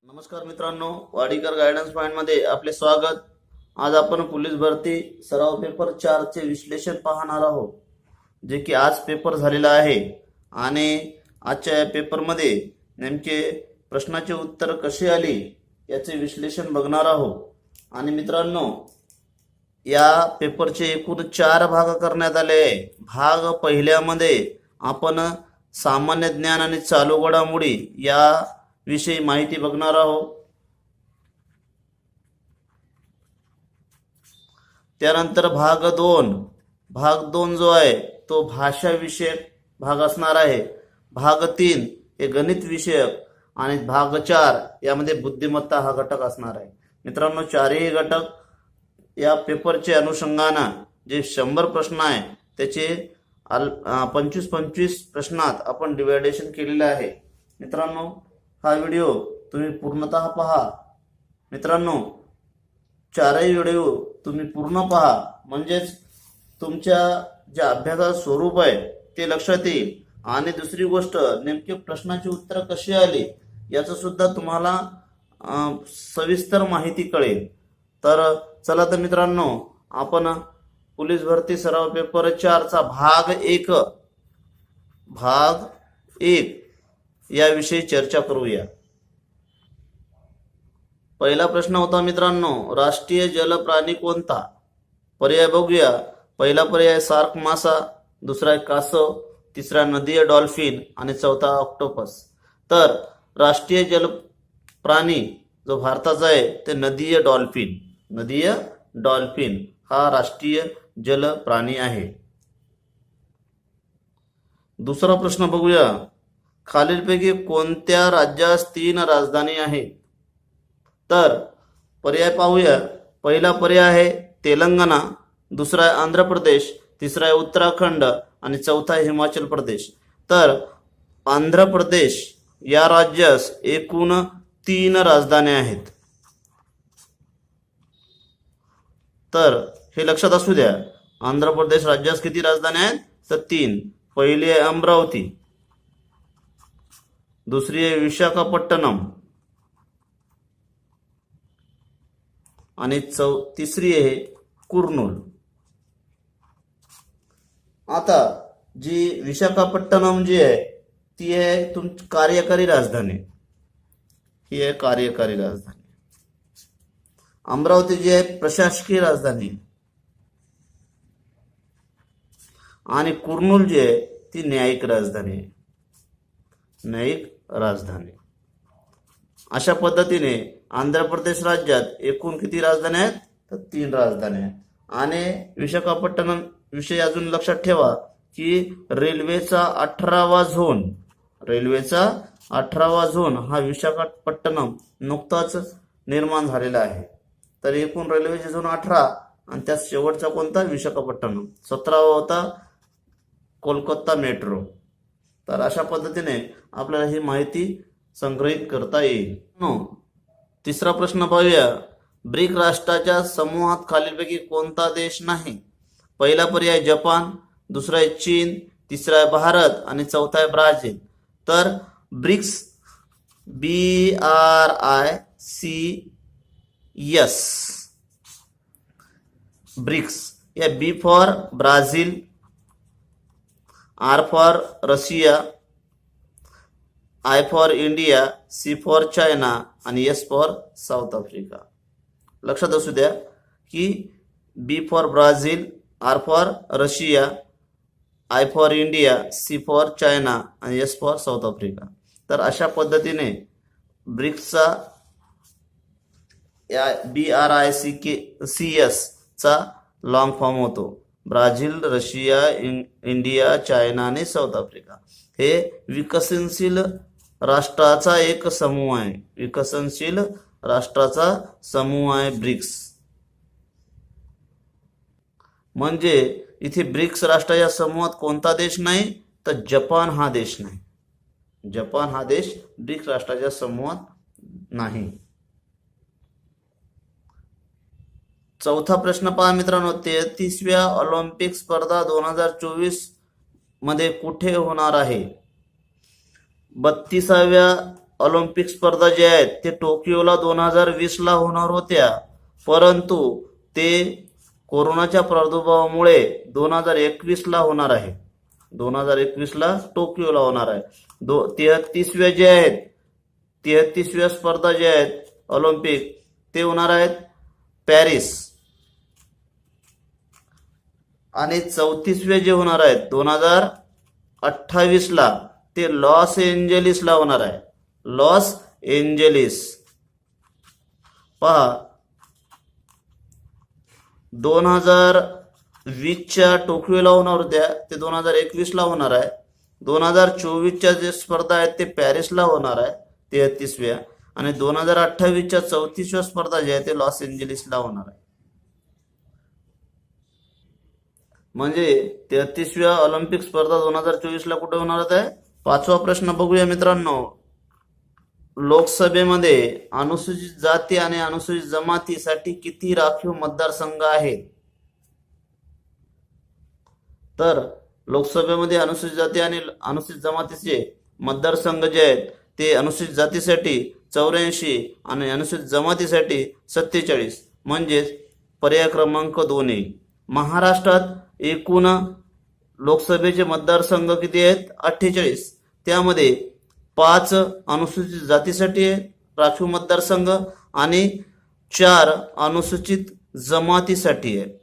नमस्कार मित्रांनो, Wadikar guidance point मध्ये आपले स्वागत। आज आपण पोलीस भरती सराव पेपर 4 चे विश्लेषण पाहणार आहोत, जे की आज पेपर झालेला आहे। आणि आजच्या या पेपर मध्ये नेमके प्रश्नाचे उत्तर कसे आली याचे विश्लेषण बघणार आहोत। आणि मित्रांनो, या पेपरचे एकूण 4 भाग करण्यात आले आहे। भाग पहिल्यामध्ये आपण सामान्य ज्ञान आणि चालू घडामोडी या विषयी माहिती बघणार आहोत। त्यानंतर भाग 2 जो आहे तो भाषा विषयक भाग असणार आहे। भाग 3 हे गणित विषयक आणि भाग 4 यामध्ये बुद्धिमत्ता हा घटक असणार आहे। मित्रांनो, चारही घटक या पेपरचे अनुषंगाने जे 100 प्रश्न आहे त्याचे 25-25 प्रश्नात आपण डिवायडेशन केलेले आहे। मित्रांनो, हा व्हिडिओ तुम्ही पूर्णतः पहा। मित्रांनो, चारही व्हिडिओ तुम्ही पूर्ण पहा, म्हणजेच तुमच्या जे अभ्यासाचं स्वरूप आहे ते लक्षात येईल। आणि दुसरी गोष्ट, नेमके प्रश्नाची उत्तर कशी आली याचं सुद्धा तुम्हाला सविस्तर माहिती कळेल। तर चला तर मित्रांनो, आपण पोलीस भरती सराव पेपर 4 चा भाग 1 याविषयी चर्चा करूया। पहिला प्रश्न होता मित्रांनो, राष्ट्रीय जल प्राणी कोणता? पर्याय बघूया। पहिला पर्याय सार्क मासा, दुसरा आहे कासव, तिसरा नदीय डॉल्फिन आणि चौथा ऑक्टोपस। तर राष्ट्रीय जल प्राणी जो भारताचा आहे ते नदीय डॉल्फिन हा राष्ट्रीय जल प्राणी आहे। दुसरा प्रश्न बघूया, खालीलपैकी कोणत्या राज्यास 3 राजधानी आहेत? तर पर्याय पाहूया। पहिला पर्याय आहे तेलंगणा, दुसरा आहे आंध्र प्रदेश, तिसरा आहे उत्तराखंड आणि चौथा आहे हिमाचल प्रदेश। तर आंध्र प्रदेश या राज्यास एकूण 3 राजधान्या आहेत। तर हे लक्षात असू द्या, आंध्र प्रदेश राज्यास किती राजधान्या आहेत? तर 3। पहिली आहे अमरावती, दुसरी आहे विशाखापट्टणम आणि तिसरी आहे कुर्नूल। आता जी विशाखापट्टणम जी आहे ती आहे तुमची कार्यकारी राजधानी, ही आहे कार्यकारी राजधानी। अमरावती जी आहे प्रशासकीय राजधानी आणि कुर्नूल जी आहे ती न्यायिक राजधानी आहे। अशा पद्धतीने आंध्र प्रदेश राज्यात एकूण किती राजधान्या आहेत? तर 3 राजधान्या। आणि विशाखापट्टणम विषयी अजून लक्षात ठेवा की रेल्वेचा 18वा झोन हा विशाखापट्टणम नुकताच निर्माण झालेला आहे। तर एकूण रेल्वेचे झोन 18 आणि त्यात शेवटचा कोणता? विशाखापट्टणम। 17वा होता कोलकाता मेट्रो। तर अशा पद्धतीने आपल्याला ही माहिती संग्रहित करता येईल। तिसरा प्रश्न पाहूया, ब्रिक राष्ट्राच्या समूहात खालीलपैकी कोणता देश नाही? पहिला पर्याय जपान, दुसरा आहे चीन, तिसरा आहे भारत आणि चौथा आहे ब्राझील। तर ब्रिक्स BRICS, ब्रिक्स या बी for Brazil, R for Russia, I for India, C for China आणि एस फॉर साऊथ आफ्रिका। लक्षात असू द्या की बी for Brazil, R for Russia, I for India, C for China आणि एस फॉर साऊथ आफ्रिका। तर अशा पद्धतीने ब्रिक्सचा या BRICS चा लॉंग फॉर्म होतो ब्राझील, रशिया, इंडिया, चायना आणि साऊथ आफ्रिका। हे विकसनशील राष्ट्राचा एक समूह आहे, ब्रिक्स। म्हणजे इथे ब्रिक्स राष्ट्राच्या समूहात कोणता देश नाही? तर जपान हा देश नाही। ब्रिक्स राष्ट्राच्या समूहात नाही। चौथा प्रश्न पहा मित्रांनो, 33व्या ऑलिम्पिक स्पर्धा 2024 मध्ये कुठे होणार आहे? 32व्या ऑलिम्पिक स्पर्धा ज्या आहेत ते टोकियोला 2020ला होणार होत्या, परंतु ते कोरोनाच्या प्रादुर्भावामुळे 2021ला होणार आहे. 2021ला टोकियोला होणार आहे. 33व्या जे आहेत 33व्या स्पर्धा ज्या आहेत ऑलिम्पिक ते होणार आहेत पॅरिस, आणि 34व्या जे होणार आहेत 2028ला ते लॉस एंजेलिसला होणार आहे. लॉस एंजेलिस पहा, 2020च्या टोकियोला होणार होत्या ते 2021ला होणार आहे. 2024च्या जे स्पर्धा आहेत ते पॅरिसला होणार आहे 33व्या, आणि 2028च्या 34व्या स्पर्धा ज्या आहेत ते लॉस एंजेलिसला होणार आहे. म्हणजे 33व्या ऑलिम्पिक स्पर्धा 2024ला कुठे होणार आहे. 5वा प्रश्न बघूया मित्रांनो. लोकसभेमध्ये अनुसूचित जाती आणि अनुसूचित जमातीसाठी किती राखीव मतदारसंघ आहेत. तर लोकसभेमध्ये अनुसूचित जाती आणि अनुसूचित जमातीचे मतदारसंघ जे आहेत ते अनुसूचित जातीसाठी 84 आणि अनुसूचित जमातीसाठी 47, म्हणजेच पर्याय क्रमांक 2 येईल. महाराष्ट्रात एकूण लोकसभेचे मतदारसंघ किती आहेत 48. त्यामध्ये 5 अनुसूचित जातीसाठी राखीव मतदारसंघ आणि 4 अनुसूचित जमातीसाठी आहे.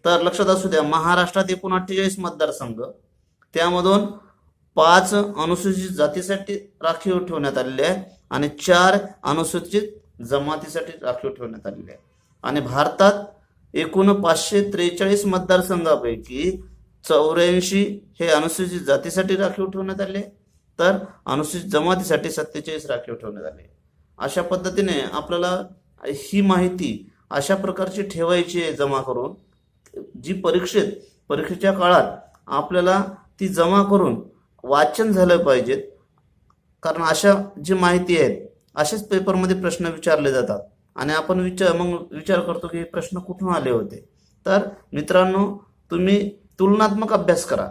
तर लक्षात असू द्या, महाराष्ट्रात एकूण 48 मतदारसंघ, त्यामधून 5 अनुसूचित जातीसाठी राखीव ठेवण्यात आलेले आहे आणि 4 अनुसूचित जमातीसाठी राखीव ठेवण्यात आलेले आहे. आणि भारतात एकूण 543 मतदारसंघापैकी 84 हे अनुसूचित जातीसाठी राखीव ठेवण्यात आले, तर अनुसूचित जमातीसाठी 47 राखीव ठेवण्यात आले. अशा पद्धतीने आपल्याला ही माहिती अशा प्रकारची ठेवायची आहे जमा करून, जी परीक्षेच्या काळात आपल्याला ती जमा करून वाचन झालं पाहिजेत. कारण अशा जी माहिती आहेत असेच पेपरमध्ये प्रश्न विचारले जातात आणि आपण विचार करतो की हे प्रश्न कुठून आले होते. तर मित्रांनो, तुम्ही तुलनात्मक अभ्यास करा.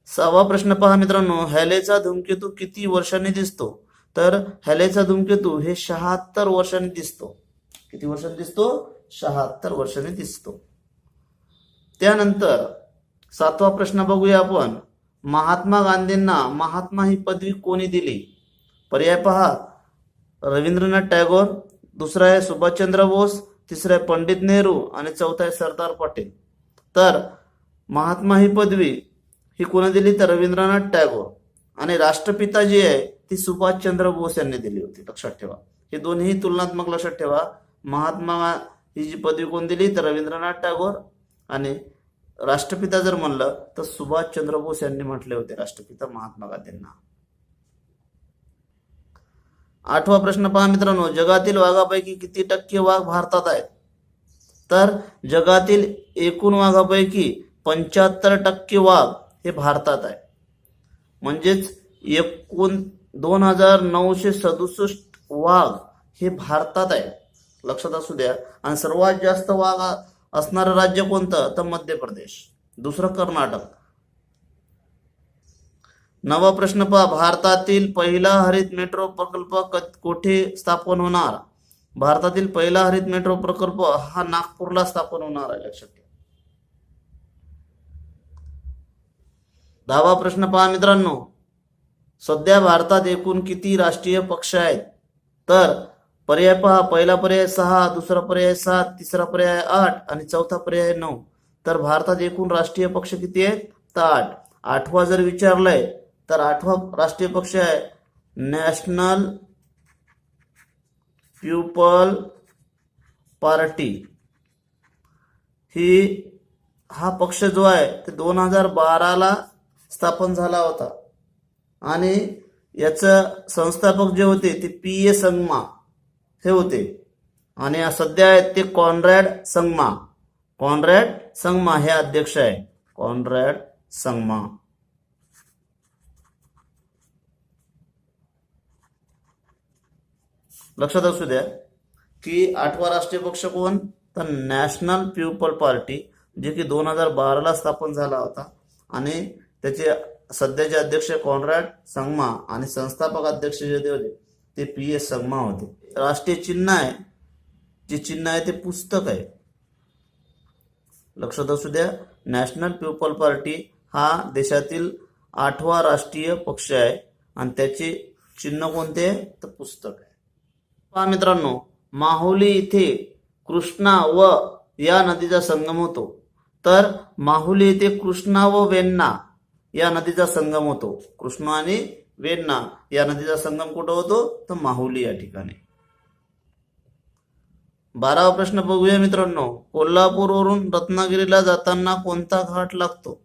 6वा प्रश्न पहा मित्रांनो. हॅलेचा धूमकेतू किती वर्षांनी दिसतो. तर हॅलेचा धूमकेतू हे 76 वर्षांनी दिसतो. किती वर्षांनी दिसतो. 76 वर्षांनी दिसतो. त्यानंतर 7वा प्रश्न बघूया आपण. महात्मा गांधींना महात्मा ही पदवी कोणी दिली. पर्याय पहा. रवींद्रनाथ टागोर, दुसरा आहे सुभाषचंद्र बोस, तिसरा आहे पंडित नेहरू आणि चौथा आहे सरदार पटेल. तर महात्मा ही पदवी ही कोणी दिली तर रवींद्रनाथ टागोर, आणि राष्ट्रपिता जी आहे ती सुभाषचंद्र बोस यांनी दिली होती. लक्षात ठेवा, हे दोन्ही तुलनात्मक लक्षात ठेवा. महात्मा ही जी पदवी कोण दिली तर रवींद्रनाथ टागोर, आणि राष्ट्रपिता जर म्हणलं तर सुभाषचंद्र बोस यांनी म्हटले होते राष्ट्रपिता महात्मा गांधींना. 8वा प्रश्न पहा मित्रांनो. जगातील वाघापैकी किती टक्के वाघ भारतात आहेत. तर जगातील एकूण वाघापैकी 75% वाघ हे भारतात आहे. म्हणजेच एकूण 2967 वाघ हे भारतात आहे. लक्षात असू द्या. आणि सर्वात जास्त वाघ असणारं राज्य कोणतं तर मध्य प्रदेश, दुसरं कर्नाटक. 9वा प्रश्न पहा. भारतातील पहिला हरित मेट्रो प्रकल्प कोठे स्थापन होणार. भारतातील पहिला हरित मेट्रो प्रकल्प हा नागपूरला स्थापन होणार आहे. लक्षात ठेवा. 10वा प्रश्न पहा मित्रांनो. सध्या भारतात एकूण किती राष्ट्रीय पक्ष आहेत. तर पर्याय पहा. पहिला पर्याय 6, दुसरा पर्याय 7, तिसरा पर्याय 8 आणि चौथा पर्याय 9. तर भारतात एकूण राष्ट्रीय पक्ष किती आहेत तर 8. 8वा जर विचारलाय तर 8वा राष्ट्रीय पक्ष आहे नॅशनल पीपल पार्टी. हा पक्ष जो आहे ते 2012ला स्थापन झाला होता आणि याचं संस्थापक जे होते ते पी ए संगमा हे होते, आणि सध्या आहेत ते कॉन्रॅड संगमा हे अध्यक्ष आहे. कॉन्रॅड संगमा. लक्षात असू द्या की 8वा राष्ट्रीय पक्ष कोण तर नॅशनल पीपल पार्टी, जे की 2012ला स्थापन झाला होता आणि त्याचे सध्याचे अध्यक्ष कॉन्रॅड संगमा आणि संस्थापक अध्यक्ष जे होते ते PS संगमा होते. राष्ट्रीय चिन्ह आहे, जे चिन्ह आहे ते पुस्तक आहे. लक्षात असू द्या, नॅशनल पीपल पार्टी हा देशातील 8वा राष्ट्रीय पक्ष आहे आणि त्याचे चिन्ह कोणते आहे तर पुस्तक आहे. पहा मित्रांनो, माहुली इथे कृष्णा व या नदीचा संगम होतो. तर माहुली येथे कृष्णा व वेण्णा या नदीचा संगम होतो. कृष्णा आणि वेण्णा या नदीचा संगम कुठं होतो तर माहुली या ठिकाणी. 12वा प्रश्न बघूया मित्रांनो. कोल्हापूरवरून रत्नागिरीला जाताना कोणता घाट लागतो?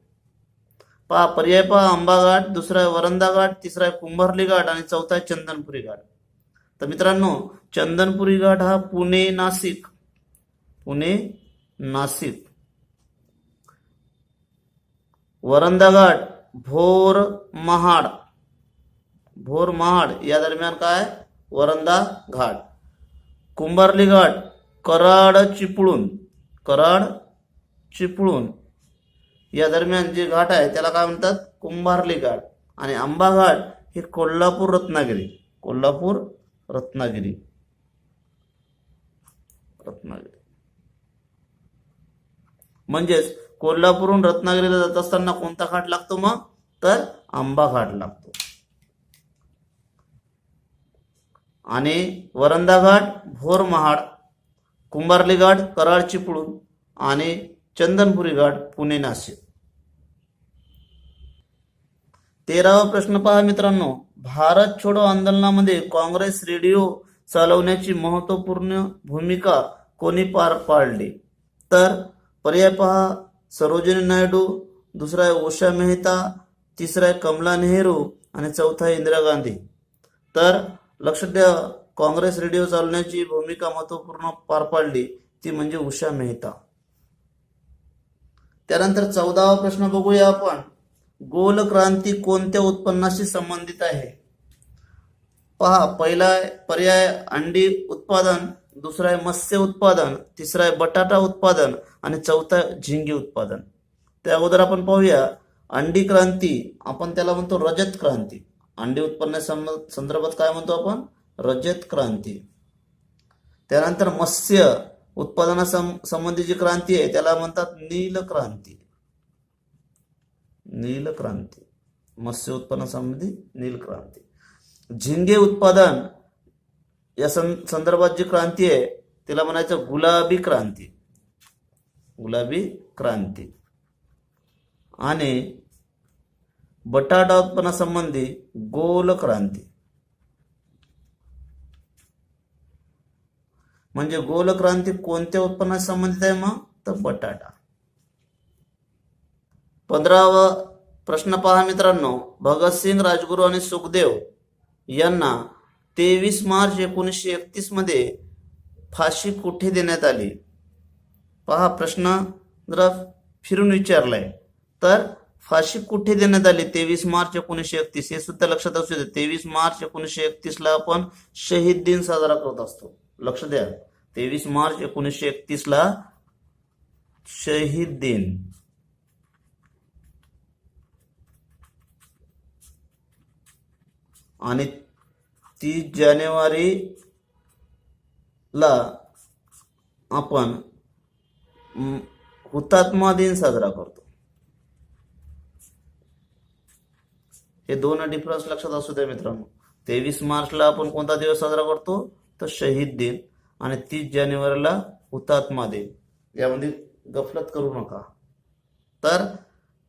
पहा पर्याय पहा. आंबा घाट, दुसरा आहे वरंधा घाट, तिसरा आहे कुंभार्ली घाट आणि चौथा आहे चंदनपुरी घाट. तर मित्रांनो, चंदनपुरी घाट हा पुणे नाशिक वरंधा घाट भोर महाड या दरम्यान काय वरंधा घाट. कुंभार्ली घाट कराड चिपळूण या दरम्यान जे घाट आहे त्याला काय म्हणतात कुंभार्ली घाट. आणि आंबा घाट हे कोल्हापूर रत्नागिरी म्हणजेच कोल्हापूरहून रत्नागिरीला जात असताना कोणता घाट लागतो मग तर आंबा घाट लागतो. आणि वरंधा घाट भोर महाड, कुंभार्ली घाट कराड चिपळूण आणि चंदनपुरी घाट पुणे नाशिक. 13वा प्रश्न पहा मित्रांनो. भारत छोडो आंदोलनामध्ये काँग्रेस रेडिओ चालवण्याची महत्वपूर्ण भूमिका कोणी पार पाडली? तर पर्याय पहा. सरोजिनी नायडू, दुसरा आहे उषा मेहता, तिसरा आहे कमला नेहरू आणि चौथा आहे इंदिरा गांधी. तर लक्षात द्या, काँग्रेस रेडिओ चालवण्याची भूमिका महत्वपूर्ण पार पाडली ती म्हणजे उषा मेहता. त्यानंतर 14वा प्रश्न बघूया आपण. गोल क्रांती कोणत्या उत्पन्नाशी संबंधित आहे? पहा पहिला पर्याय अंडी उत्पादन, दुसरा आहे मत्स्य उत्पादन, तिसरा आहे बटाटा उत्पादन आणि चौथा झिंगे उत्पादन. त्या अगोदर आपण पाहूया अंडी क्रांती, आपण त्याला म्हणतो रजत क्रांती. अंडी उत्पन्न संदर्भात काय म्हणतो आपण रजत क्रांती. त्यानंतर मत्स्य उत्पादना संबंधीची क्रांती आहे त्याला म्हणतात नील क्रांती. मत्स्य उत्पन्न संबंधी नील क्रांती. झिंगे उत्पादन या संदर्भात जी क्रांती आहे तिला म्हणायचं गुलाबी क्रांती. आणि बटाटा उत्पन्नासंबंधी गोल क्रांती. म्हणजे गोल क्रांती कोणत्या उत्पन्नाशी संबंधित आहे मग तर बटाटा. 15वा प्रश्न पहा मित्रांनो. भगतसिंग, राजगुरू आणि सुखदेव यांना 23 मार्च 1931 मध्ये फाशी कुठे देण्यात आली? पहा प्रश्न जरा फिरून विचारलाय. तर फाशी कुठे देण्यात आली 23 मार्च 1931 हे सुद्धा लक्षात असू दे. 23 मार्च 1931 ला आपण शहीद दिन साजरा करत असतो. लक्ष द्या, 23 मार्च 1931 ला शहीद दिन. आणि 30 जानेवारीला आपण हुतात्मा दिन साजरा करतो. हे दोन डिफरन्स लक्षात असू द्या मित्रांनो. 23 मार्चला आपण कोणता दिवस साजरा करतो तर शहीद दिन आणि 30 जानेवारीला हुतात्मा दिन. यामध्ये गफलत करू नका. तर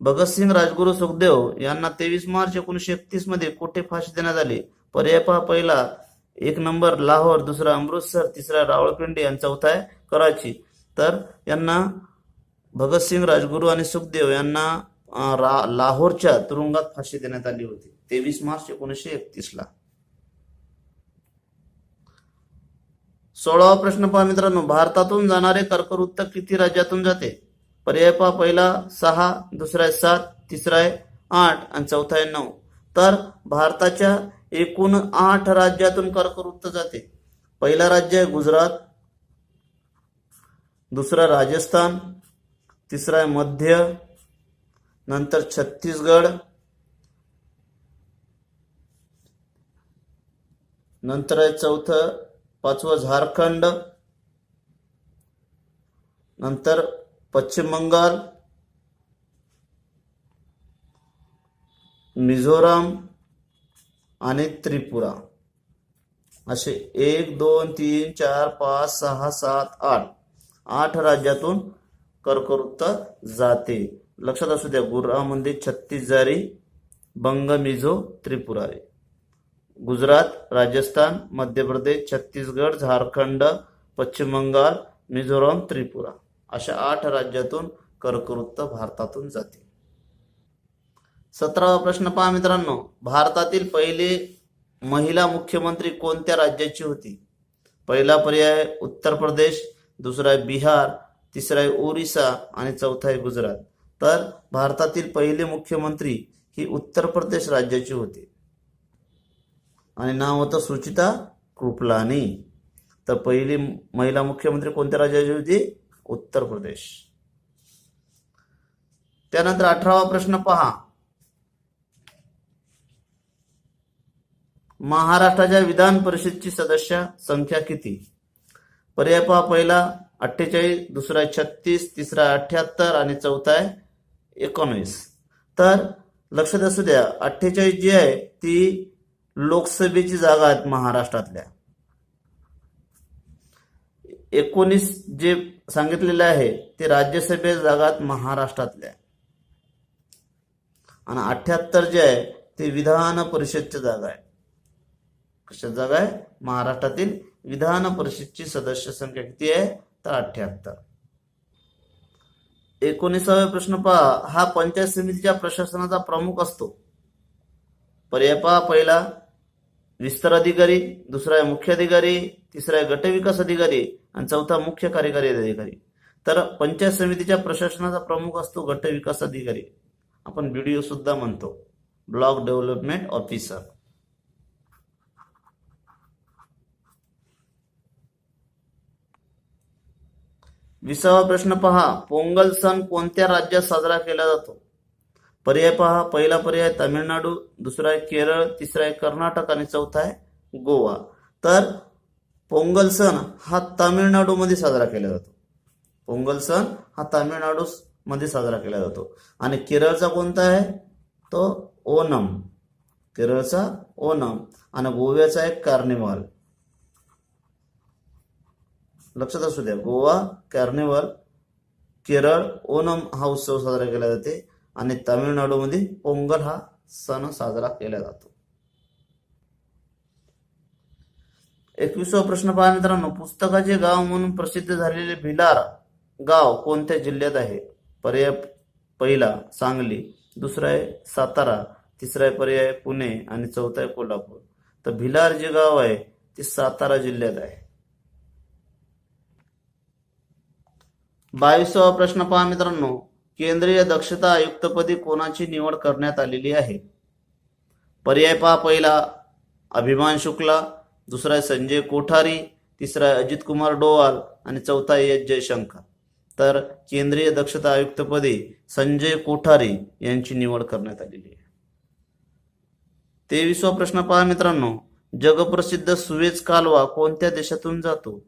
भगतसिंग, राजगुरू, सुखदेव यांना 23 मार्च 1931 मध्ये कुठे फाशी देण्यात आली? पर्याय पहा. पहिला 1 नंबर लाहोर, दुसरा अमृतसर, तिसरा रावळपिंडी आणि चौथा आहे कराची. तर यांना भगतसिंग, राजगुरू आणि सुखदेव यांना लाहोरच्या तुरुंगात फाशी देण्यात आली होती 23 मार्च 1931 ला. 16वा प्रश्न पहा मित्रांनो. भारतातून जाणारे कर्कवृत्त किती राज्यातून जाते? पर्याय पहा. पहिला 6, दुसरा आहे 7, तिसरा आहे 8 आणि चौथा आहे 9. तर भारताच्या एकूण 8 राज्यातून कर्कवृत्त जाते. पहिला राज्य आहे गुजरात, दुसरा राजस्थान, तिसरा आहे मध्य, नंतर छत्तीसगड नंतर आहे चौथं, पाचवं झारखंड, नंतर पश्चिम बंगाल, मिझोराम आणि त्रिपुरा. असे 1 2 3 4 5 6 7 8 राज्यातून कर्कवृत्त जाते. लक्षात असू द्या, गुजरातमध्ये 36 जारी, बंग, मिझो, त्रिपुरारी. गुजरात, राजस्थान, मध्य प्रदेश, छत्तीसगड, झारखंड, पश्चिम बंगाल, मिझोराम, त्रिपुरा अशा 8 राज्यातून कर्कवृत्त भारतातून जाते. 17वा प्रश्न पहा मित्रांनो, भारतातील पहिले महिला मुख्यमंत्री कोणत्या राज्याची होती? पहिला पर्याय उत्तर प्रदेश, दुसरा आहे बिहार, तिसरा आहे ओरिसा आणि चौथा आहे गुजरात. तर भारतातील पहिले मुख्यमंत्री ही उत्तर प्रदेश राज्याची होती आणि नाव होतं सुचिता कृपलानी. तर पहिली महिला मुख्यमंत्री कोणत्या राज्याची होती? उत्तर प्रदेश. त्यानंतर 18वा प्रश्न पहा, महाराष्ट्राच्या विधान परिषदेची सदस्य संख्या किती? पर्याय पहा, पहिला 48, दुसरा आहे 36, तिसरा आहे 78 आणि चौथा आहे 19. तर लक्षात असू द्या, 48 जी आहे ती लोकसभेची जागा आहेत महाराष्ट्रातल्या. 19 जे सांगितलेले आहे ते राज्यसभेच्या जागा आहेत महाराष्ट्रातल्या आणि 78 जे आहे ते विधान परिषदच्या जागा आहे. कशा जागा आहे? महाराष्ट्रातील विधान परिषदची सदस्य संख्या किती आहे? तर 78. 19वा प्रश्न पहा, हा पंचायत समितीच्या प्रशासनाचा प्रमुख असतो. पर्याय पहा, पहिला विस्तार अधिकारी, दुसरा आहे मुख्य अधिकारी, तिसरा आहे गट विकास अधिकारी आणि चौथा मुख्य कार्यकारी अधिकारी. तर पंचायत समितीच्या प्रशासनाचा प्रमुख असतो गट विकास अधिकारी. आपण बीडीओ सुद्धा म्हणतो, ब्लॉक डेव्हलपमेंट ऑफिसर. 20वा प्रश्न पहा, पोंगल सण कोणत्या राज्यात साजरा केला जातो? पर्याय पहा, पहिला पर्याय तामिळनाडू, दुसरा आहे केरळ, तिसरा आहे कर्नाटक आणि चौथा आहे गोवा. तर पोंगल सण हा तामिळनाडू मध्ये साजरा केला जातो. पोंगल सण हा तामिळनाडू मध्ये साजरा केला जातो. आणि केरळचा कोणता आहे? तो ओणम. केरळचा ओणम आणि गोव्याचा आहे कार्निवाल. लक्षात असू द्या, गोवा कार्निवल, केरळ ओणम हा उत्सव साजरा केला जाते आणि तामिळनाडूमध्ये पोंगल हा सण साजरा केला जातो. 21वा प्रश्न पहा मित्रांनो, पुस्तकाचे गाव म्हणून प्रसिद्ध झालेले भिलार गाव कोणत्या जिल्ह्यात आहे? पर्याय पहिला सांगली, दुसरा आहे सातारा, तिसरा आहे पर्याय पुणे आणि चौथा आहे कोल्हापूर. तर भिलार जे गाव आहे ते सातारा जिल्ह्यात आहे. 22वा प्रश्न पहा मित्रांनो, केंद्रीय दक्षता आयुक्तपदी कोणाची निवड करण्यात आलेली आहे? पर्याय पहा, पहिला अभिमान शुक्ला, दुसरा आहे संजय कोठारी, तिसरा आहे अजित कुमार डोवाल आणि चौथा आहे एस जयशंकर. तर केंद्रीय दक्षता आयुक्तपदी संजय कोठारी यांची निवड करण्यात आलेली आहे. 23वा प्रश्न पहा मित्रांनो, जगप्रसिद्ध सुएझ कालवा कोणत्या देशातून जातो?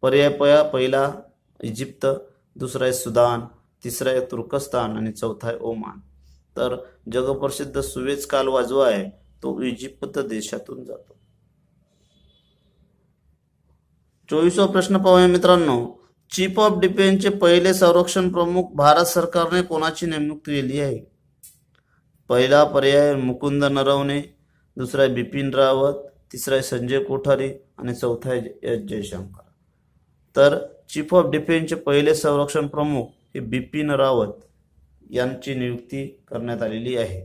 पर्याय पहा, पहिला इजिप्त, दुसरा आहे सुदान, तिसरा आहे तुर्कस्तान आणि चौथा आहे ओमान. तर जगप्रसिद्ध सुएझ कालवा जो आहे तो इजिप्त देशातून जातो. 24वा प्रश्न पाहूया मित्रांनो, चीफ ऑफ डिफेन्सचे पहिले संरक्षण प्रमुख भारत सरकारने कोणाची नेमणूक केली आहे? पहिला पर्याय मुकुंद नरवणे, दुसरा आहे बिपिन रावत, तिसरा आहे संजय कोठारी आणि चौथा आहे एस जयशंकर. तर चीफ ऑफ डिफेन्सचे पहिले संरक्षण प्रमुख हे बिपिन रावत यांची नियुक्ती करण्यात आलेली आहे.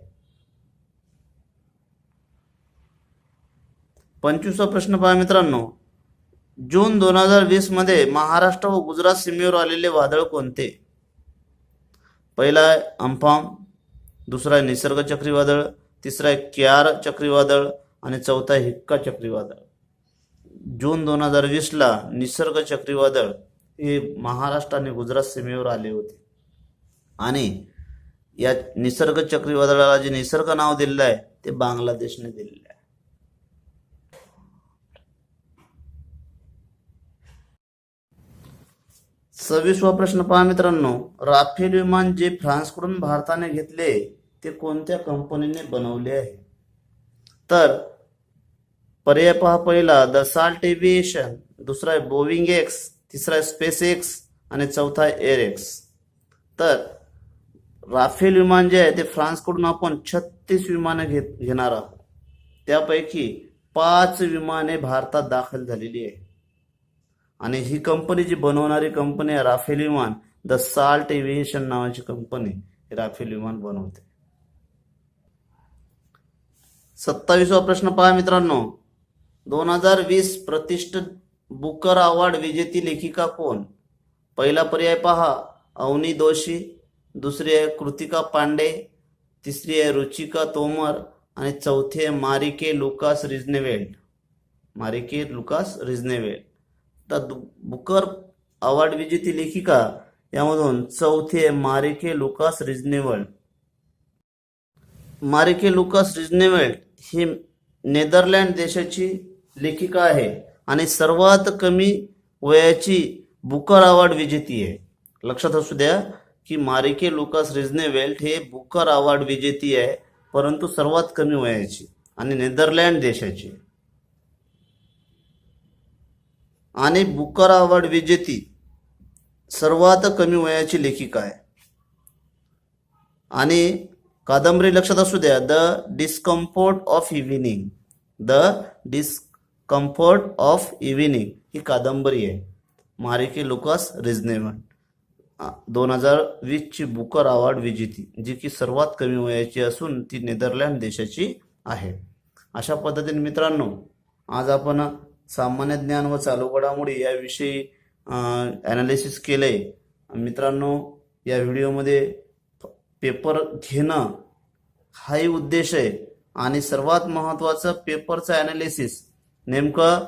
25वा प्रश्न पहा मित्रांनो, जून 2020 मध्ये महाराष्ट्र व गुजरात सीमेवर आलेले वादळ कोणते? पहिला आहे अम्फान, दुसरा आहे निसर्ग चक्रीवादळ, तिसरा आहे क्यार चक्रीवादळ आणि चौथा आहे हिक्का चक्रीवादळ. जून 2020ला निसर्ग चक्रीवादळ हे महाराष्ट्र आणि गुजरात सीमेवर आले होते आणि या निसर्ग चक्रीवादळाला जे निसर्ग नाव दिलेलं आहे ते बांगलादेशने दिलेलं आहे. 26वा प्रश्न पहा मित्रांनो, राफेल विमान जे फ्रान्सकडून भारताने घेतले ते कोणत्या कंपनीने बनवले आहे? तर पर्याय पहा, पहिला दसाल्ट एव्हिएशन, दुसरा आहे बोईंग एक्स, तिसरा आहे स्पेस एक्स आणि चौथा आहे एअर एक्स. तर राफेल विमान जे आहे ते फ्रान्सकडून आपण 36 विमानं घेणार आहोत. त्यापैकी 5 विमाने भारतात दाखल झालेली आहे आणि ही कंपनी जी बनवणारी कंपनी आहे राफेल विमान, दसाल्ट एव्हिएशन नावाची कंपनी हे राफेल विमान बनवते. 27वा प्रश्न पहा मित्रांनो, 2020 प्रतिष्ठित बुकर अवॉर्ड विजेती लेखिका कोण? पहिला पर्याय पहा अवनी जोशी, दुसरी आहे कृतिका पांडे, तिसरी आहे रुचिका तोमर आणि चौथी आहे मारिके लुकास रिजनेवेल्ड. मारिके लुकास रिजनेवेल्ड. तर बुकर अवॉर्ड विजेती लेखिका यामधून चौथी आहे मारिके लुकास रिजनेवेल्ड. मारिके लुकास रिजनेवेल्ड ही नेदरलँड देशाची लेखिका आहे आणि सर्वात कमी वयाची बुकर अवॉर्ड विजेती आहे. लक्षात असू द्या की मारिके लुकास रिजनेवेल्ड हे बुकर अवॉर्ड विजेती आहे, परंतु सर्वात कमी वयाची आणि नेदरलँड देशाची. आणि बुकर अवॉर्ड विजेती सर्वात कमी वयाची लेखिका आहे. आणि कादंबरी लक्षात असू द्या, the discomfort of evening. The discomfort of evening ही कादंबरी आहे. मारिके लुकास रिजनेवेल्ड 2020 ची बुकर अवॉर्ड विजेती, जी की सर्वात कमी वयाची असून ती नेदरलँड देशाची आहे. अशा पद्धतीने मित्रांनो आज आपण सामान्य ज्ञान व चालू घडामोडी याविषयी ॲनालिसिस केले. मित्रांनो या व्हिडिओमध्ये पेपर घेणं हाही उद्देश आहे आणि सर्वात महत्त्वाचं पेपरचं ॲनालिसिस, नेमकं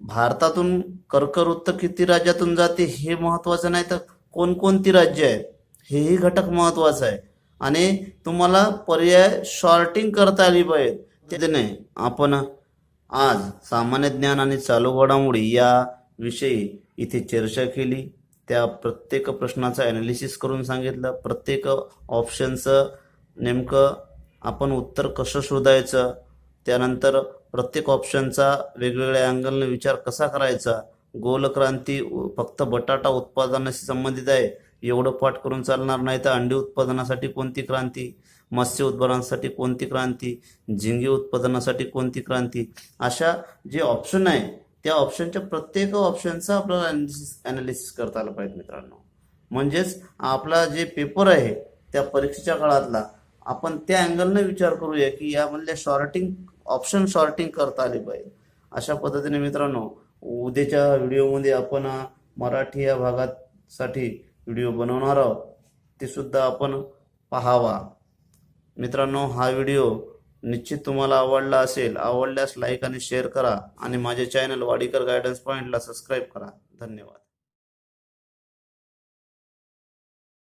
भारतातून कर्कवृत्त किती राज्यातून जाते हे महत्त्वाचं नाही, तर कोणकोणती राज्य आहेत हेही घटक महत्त्वाचा आहे. आणि तुम्हाला पर्याय शॉर्टिंग करता आली पाहिजे. त्याने आपण आज सामान्य ज्ञान आणि चालू घडामोडी या विषयी इथे चर्चा केली. त्या प्रत्येक प्रश्नाचं ॲनालिसिस करून सांगितलं, प्रत्येक ऑप्शनचं नेमकं आपण उत्तर कसं शोधायचं, त्यानंतर प्रत्येक ऑप्शनचा वेगवेगळ्या अँगलने विचार कसा करायचा. गोलक्रांती फक्त बटाटा उत्पादनाशी संबंधित आहे एवढं पाठ करून चालणार नाही, तर अंडी उत्पादनासाठी कोणती क्रांती, मत्स्य उत्पादनासाठी कोणती क्रांती, झिंगे उत्पादनासाठी कोणती क्रांती, अशा जे ऑप्शन आहे त्या ऑप्शनच्या प्रत्येक ऑप्शनचा आपल्याला ॲनालिसिस करता आलं पाहिजे मित्रांनो. म्हणजेच आपला जे पेपर आहे त्या परीक्षेच्या काळातला आपण त्या अँगलने विचार करूया की यामधल्या ऑप्शन शॉर्टिंग करता आली पाहिजे. अशा पद्धतीने मित्रांनो उद्याच्या व्हिडिओमध्ये आपण मराठी या भागासाठी व्हिडिओ बनवणार आहोत, ते सुद्धा आपण पाहावा. मित्रांनो हा व्हिडिओ निश्चित तुम्हाला आवडला असेल. आवडल्यास लाईक आणि शेअर करा आणि माझे चॅनल वाडीकर गायडन्स पॉईंटला सबस्क्राईब करा. धन्यवाद.